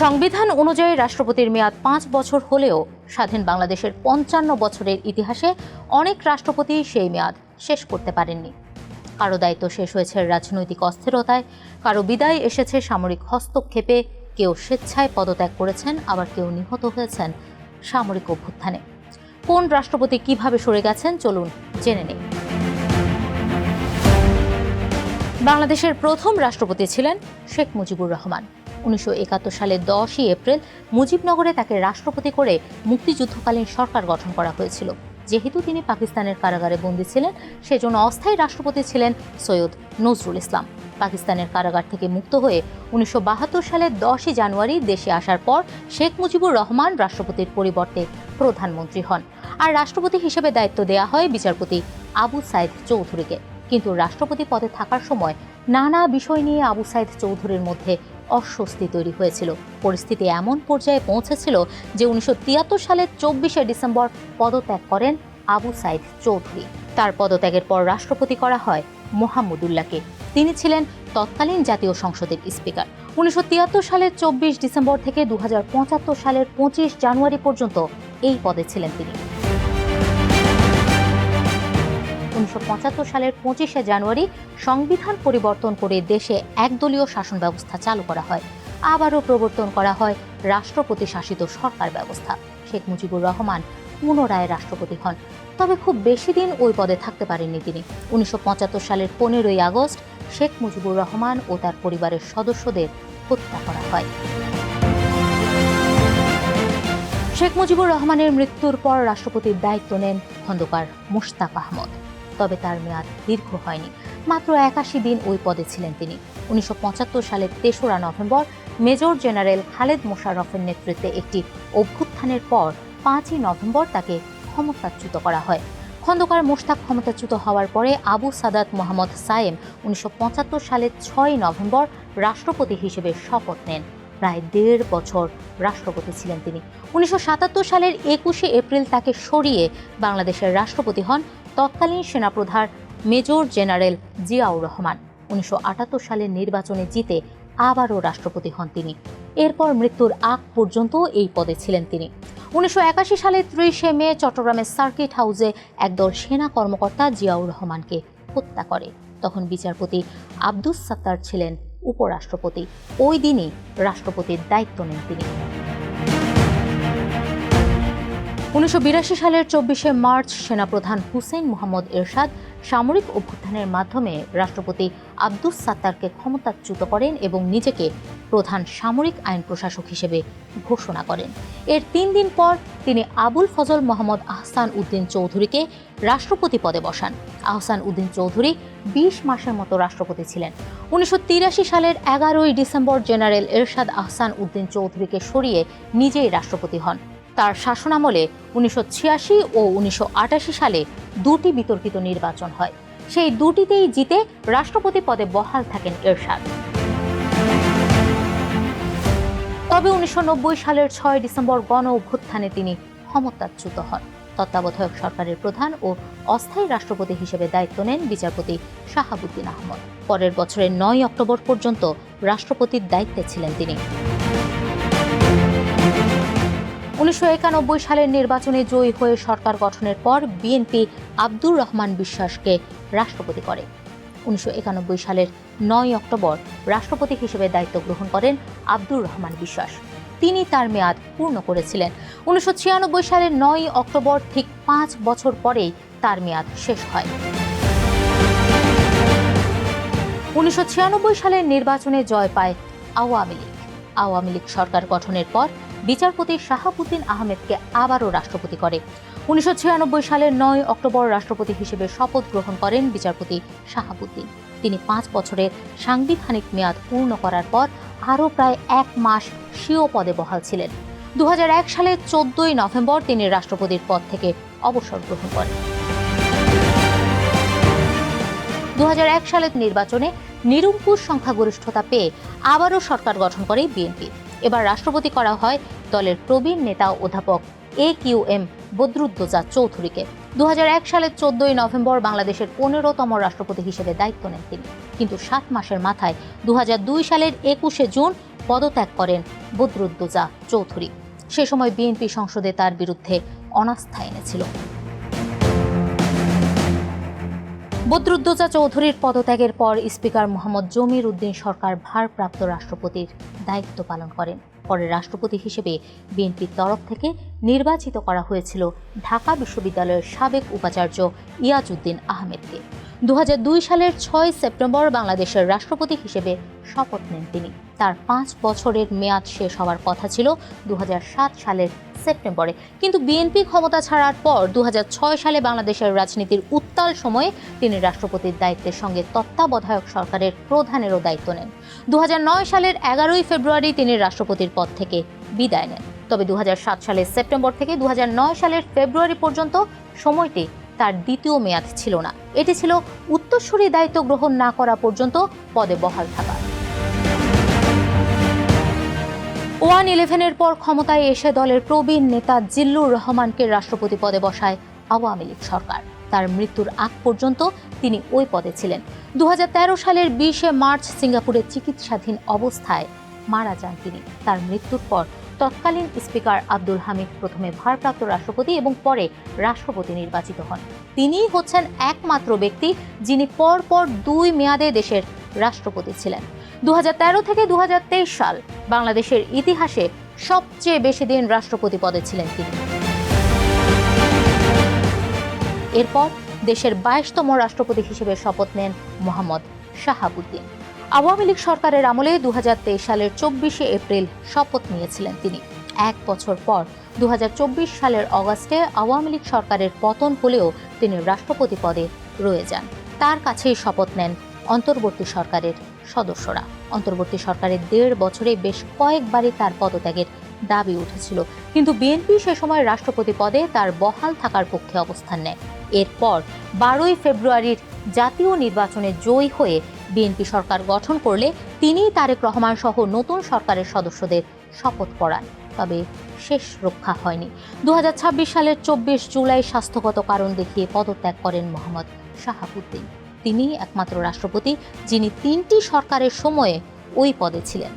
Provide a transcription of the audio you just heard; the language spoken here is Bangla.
সংবিধান অনুযায়ী রাষ্ট্রপতির মেয়াদ ৫ বছর হলেও স্বাধীন বাংলাদেশের ৫৫ বছরের ইতিহাসে অনেক রাষ্ট্রপতি সেই মেয়াদ শেষ করতে পারেননি। কারো দায়িত্ব শেষ হয়েছে রাজনৈতিক অস্থিরতায়, কারো বিদায় এসেছে সামরিক হস্তক্ষেপে, কেউ স্বেচ্ছায় পদত্যাগ করেছেন, আবার কেউ নিহত হয়েছেন সামরিক অভ্যুত্থানে। কোন রাষ্ট্রপতি কিভাবে সরে গেছেন চলুন জেনে নিই। বাংলাদেশের প্রথম রাষ্ট্রপতি ছিলেন শেখ মুজিবুর রহমান। ১৯৭১ সালের ১০ই এপ্রিল মুজিবনগরে তাকে রাষ্ট্রপতি করে মুক্তিযুদ্ধকালীন সরকার গঠন করা হয়েছিল। যেহেতু তিনি পাকিস্তানের কারাগারে বন্দী ছিলেন, সেজন্য অস্থায়ী রাষ্ট্রপতি ছিলেন সৈয়দ নজরুল ইসলাম। পাকিস্তানের কারাগার থেকে মুক্ত হয়ে ১৯৭২ সালের ১০ই জানুয়ারি দেশে আসার পর শেখ মুজিবুর রহমান রাষ্ট্রপতির পরিবর্তে প্রধানমন্ত্রী হন, আর রাষ্ট্রপতি হিসেবে দায়িত্ব দেয়া হয় বিচারপতি আবু সাইদ চৌধুরীকে। কিন্তু রাষ্ট্রপতি পদে থাকার সময় নানা বিষয় নিয়ে আবু সাইদ চৌধুরীর মধ্যে অস্বস্তি তৈরি হয়েছিল। পরিস্থিতি এমন পর্যায়ে পৌঁছেছিল যে ১৯৭৩ সালের ২৪শে ডিসেম্বর পদত্যাগ করেন আবু সাইদ চৌধুরী। তার পদত্যাগের পর রাষ্ট্রপতি করা হয় মোহাম্মদুল্লাহকে। তিনি ছিলেন তৎকালীন জাতীয় সংসদের স্পিকার। ১৯৭৩ সালের ২৪ ডিসেম্বর থেকে ২০৭৫ সালের ২৫ জানুয়ারি পর্যন্ত এই পদে ছিলেন তিনি। ১৯৭৫ সালের ২৫শে জানুয়ারি সংবিধান পরিবর্তন করে দেশে একদলীয় শাসন ব্যবস্থা চালু করা হয়। আবারও প্রবর্তন করা হয় রাষ্ট্রপতি শাসিত সরকার ব্যবস্থা। শেখ মুজিবুর রহমান পুনরায় রাষ্ট্রপতি হন, তবে খুব বেশি দিন ওই পদে থাকতে পারেননি তিনি। ১৯৭৫ সালের ১৫ই আগস্ট শেখ মুজিবুর রহমান ও তার পরিবারের সদস্যদের হত্যা করা হয়। শেখ মুজিবুর রহমানের মৃত্যুর পর রাষ্ট্রপতির দায়িত্ব নেন খন্দকার মোশতাক আহমদ। তবে তার মেয়াদ দীর্ঘ হয়নি, মাত্র ৮১ দিন ওই পদে ছিলেন তিনি। ১৯৭৫ সালের ৩রা নভেম্বর মেজর জেনারেল খালেদ মোশাররফের নেতৃত্বে একটি অভ্যুত্থানের পর ৫ই নভেম্বর তাকে ক্ষমতাচ্যুত করা হয়। খন্দকার মোশতাক ক্ষমতাচ্যুত হওয়ার পরে আবু সাদাত মোহাম্মদ সায়েম ১৯৭৫ সালের ৬ই নভেম্বর রাষ্ট্রপতি হিসেবে শপথ নেন। প্রায় ১.৫ বছর রাষ্ট্রপতি ছিলেন তিনি। ১৯৭৭ সালের ২১শে এপ্রিল তাকে সরিয়ে বাংলাদেশের রাষ্ট্রপতি হন তৎকালীন সেনাপ্রধান মেজর জেনারেল জিয়াউর রহমান। ১৯৭৮ সালের নির্বাচনে জিতে আবারও রাষ্ট্রপতি হন তিনি। এরপর মৃত্যুর আগ পর্যন্ত এই পদে ছিলেন তিনি। ১৯৮১ সালের ৩০শে মে চট্টগ্রামের সার্কিট হাউসে একদল সেনা কর্মকর্তা জিয়াউর রহমানকে হত্যা করে। তখন বিচারপতি আব্দুস সাত্তার ছিলেন উপরাষ্ট্রপতি। ওই দিনই রাষ্ট্রপতির দায়িত্ব নেন তিনি। ১৯৮২ সালের ২৪শে মার্চ সেনাপ্রধান হুসেইন মোহাম্মদ এরশাদ সামরিক অভ্যুত্থানের মাধ্যমে রাষ্ট্রপতি আব্দুস সাত্তারকে ক্ষমতাচ্যুত করেন এবং নিজেকে প্রধান সামরিক আইন প্রশাসক হিসেবে ঘোষণা করেন। এর ৩ দিন পর তিনি আবুল ফজল মোহাম্মদ আহসান উদ্দিন চৌধুরীকে রাষ্ট্রপতি পদে বসান। আহসান উদ্দিন চৌধুরী ২০ মাসের মতো রাষ্ট্রপতি ছিলেন। ১৯৮৩ সালের ১১ই ডিসেম্বর জেনারেল এরশাদ আহসান উদ্দিন চৌধুরীকে সরিয়ে নিজেই রাষ্ট্রপতি হন। তার শাসনামলে ১৯৮৬ ও ১৯৮৮ সালে দুটি বিতর্কিত নির্বাচন হয়। সেই দুটিতেই জিতে রাষ্ট্রপতি পদে বহাল থাকেন এরশাদ। তবে ১৯৯০ সালের ৬ ডিসেম্বর গণ অভ্যুত্থানে তিনি ক্ষমতাচ্যুত হন। তত্ত্বাবধায়ক সরকারের প্রধান ও অস্থায়ী রাষ্ট্রপতি হিসেবে দায়িত্ব নেন বিচারপতি শাহাবুদ্দিন আহমদ। পরের বছরের ৯ অক্টোবর পর্যন্ত রাষ্ট্রপতির দায়িত্বে ছিলেন তিনি। ১৯৯১ সালের নির্বাচনে জয়ী হয়ে সরকার গঠনের পর বিএনপি আব্দুর রহমান বিশ্বাসকে রাষ্ট্রপতি করে। ১৯৯১ সালের ৯ অক্টোবর রাষ্ট্রপতি হিসেবে দায়িত্ব গ্রহণ করেন আব্দুর রহমান বিশ্বাস। তিনি তার মেয়াদ পূর্ণ করেছিলেন। ১৯৯৬ সালের ৯ অক্টোবর ঠিক ৫ বছর পরেই তার মেয়াদ শেষ হয়। ১৯৯৬ সালের নির্বাচনে জয় পায় আওয়ামী লীগ। আওয়ামী লীগ সরকার গঠনের পর বিচারপতি শাহাবুদ্দিন আহমেদকে আবারও রাষ্ট্রপতি করে। ১৯৯৬ সালের ৯ অক্টোবর রাষ্ট্রপতি হিসেবে শপথ গ্রহণ করেন বিচারপতি শাহাবুদ্দিন। তিনি ৫ বছরের সাংবিধানিক মেয়াদ পূর্ণ করার পর আরও প্রায় ১ মাস স্বীয় পদে বহাল ছিলেন। ২০০১ সালের ১৪ই নভেম্বর তিনি রাষ্ট্রপতির পদ থেকে অবসর গ্রহণ করেন। ২০০১ সালের নির্বাচনে নিরঙ্কুশ সংখ্যাগরিষ্ঠতা পেয়ে আবারও সরকার গঠন করে বিএনপি। এবার রাষ্ট্রপতি করা হয় দলের প্রবীণ নেতা অধ্যাপক AQM বদরুদ্দোজা চৌধুরীকে। ২০০১ সালের ১৪ই নভেম্বর বাংলাদেশের ১৫তম রাষ্ট্রপতি হিসেবে দায়িত্ব নেন তিনি। কিন্তু ৭ মাসের মাথায় ২০০২ সালের ২১শে জুন পদত্যাগ করেন বদরুদ্দোজা চৌধুরী। সে সময় বিএনপি সংসদে তার বিরুদ্ধে অনাস্থা এনেছিল। বদরুদ্দোজা চৌধুরীর পদত্যাগের পর স্পিকার মোহাম্মদ জমির উদ্দিন সরকার ভারপ্রাপ্ত রাষ্ট্রপতির দায়িত্ব পালন করেন। পরে রাষ্ট্রপতি হিসেবে বিএনপির তরফ থেকে নির্বাচিত করা হয়েছিল ঢাকা বিশ্ববিদ্যালয়ের সাবেক উপাচার্য ইয়াজউদ্দিন আহমেদকে। 2002 সালের 6 সেপ্টেম্বর বাংলাদেশের রাষ্ট্রপতি হিসেবে শপথ নেন তিনি। তার 5 বছরের মেয়াদ শেষ হওয়ার কথা ছিল 2007 সালের সেপ্টেম্বরে, কিন্তু বিএনপি ক্ষমতা ছাড়ার পর 2006 সালে বাংলাদেশের রাজনীতির উত্তাল সময়ে তিনি রাষ্ট্রপতির দায়িত্বের সঙ্গে তত্ত্বাবধায়ক সরকারের প্রধানেরও দায়িত্ব নেন। 2009 সালের 11 ফেব্রুয়ারি তিনি রাষ্ট্রপতির পদ থেকে বিদায় নেন। তবে 2007 সালের সেপ্টেম্বর থেকে 2009 সালের ফেব্রুয়ারি পর্যন্ত সময়টি তার দ্বিতীয় মেয়াদ ছিল না। এটি ছিল উত্তরসূরি দায়িত্ব গ্রহণ না করা পর্যন্ত পদে বহাল থাকা। 1-11-এর পর ক্ষমতায় এসে দলের প্রবীণ নেতা জিল্লুর রহমানকে রাষ্ট্রপতি পদে বসায় আওয়ামী লীগ সরকার। তার মৃত্যুর আগ পর্যন্ত তিনি ওই পদে ছিলেন। 2013 সালের 20 মার্চ সিঙ্গাপুরে চিকিৎসাধীন অবস্থায় মারা যান তিনি। তার মৃত্যুর পর তৎকালীন স্পিকার আব্দুল হামিদ প্রথমে ভারপ্রাপ্ত রাষ্ট্রপতি এবং পরে রাষ্ট্রপতি নির্বাচিত হন। তিনিই হচ্ছেন একমাত্র ব্যক্তি যিনি পরপর 2 মেয়াদে দেশের রাষ্ট্রপতি ছিলেন। 2013 থেকে 2023 সাল বাংলাদেশের ইতিহাসে সবচেয়ে বেশি দিন রাষ্ট্রপতি পদে ছিলেন তিনি। এরপর দেশের 22তম রাষ্ট্রপতি হিসেবে শপথ নেন মোহাম্মদ শাহাবুদ্দিন। আওয়ামী লীগ সরকারের আমলে 2023 সালের 24 এপ্রিল শপথ নিয়েছিলেন তিনি। 1 বছর পর 2024 সালের অগাস্টে আওয়ামী লীগ সরকারের পতন হলেও তিনি রাষ্ট্রপতি পদে রয়ে যান। তার কাছেই শপথ নেন অন্তর্বর্তী সরকারের সদস্যরা। অন্তর্বর্তী সরকারের 1.5 বছরে বেশ কয়েকবারই তার পদত্যাগের দাবি উঠেছিল, কিন্তু বিএনপি সে সময় রাষ্ট্রপতি পদে তার বহাল থাকার পক্ষে অবস্থান নেয়। এরপর 12 ফেব্রুয়ারির জাতীয় নির্বাচনে জয়ী হয়ে বিএনপি সরকার গঠন করলে তিনি তারেক রহমান সহ নতুন সরকারের সদস্যদের শপথ পড়ান। তবে শেষ রক্ষা হয়নি। 2026 সালের 24 জুলাই স্বাস্থ্যগত কারণ দেখিয়ে পদত্যাগ করেন মোহাম্মদ শাহাবুদ্দিন। তিনি একমাত্র রাষ্ট্রপতি যিনি 3টি সরকারের সময়ে ওই পদে ছিলেন।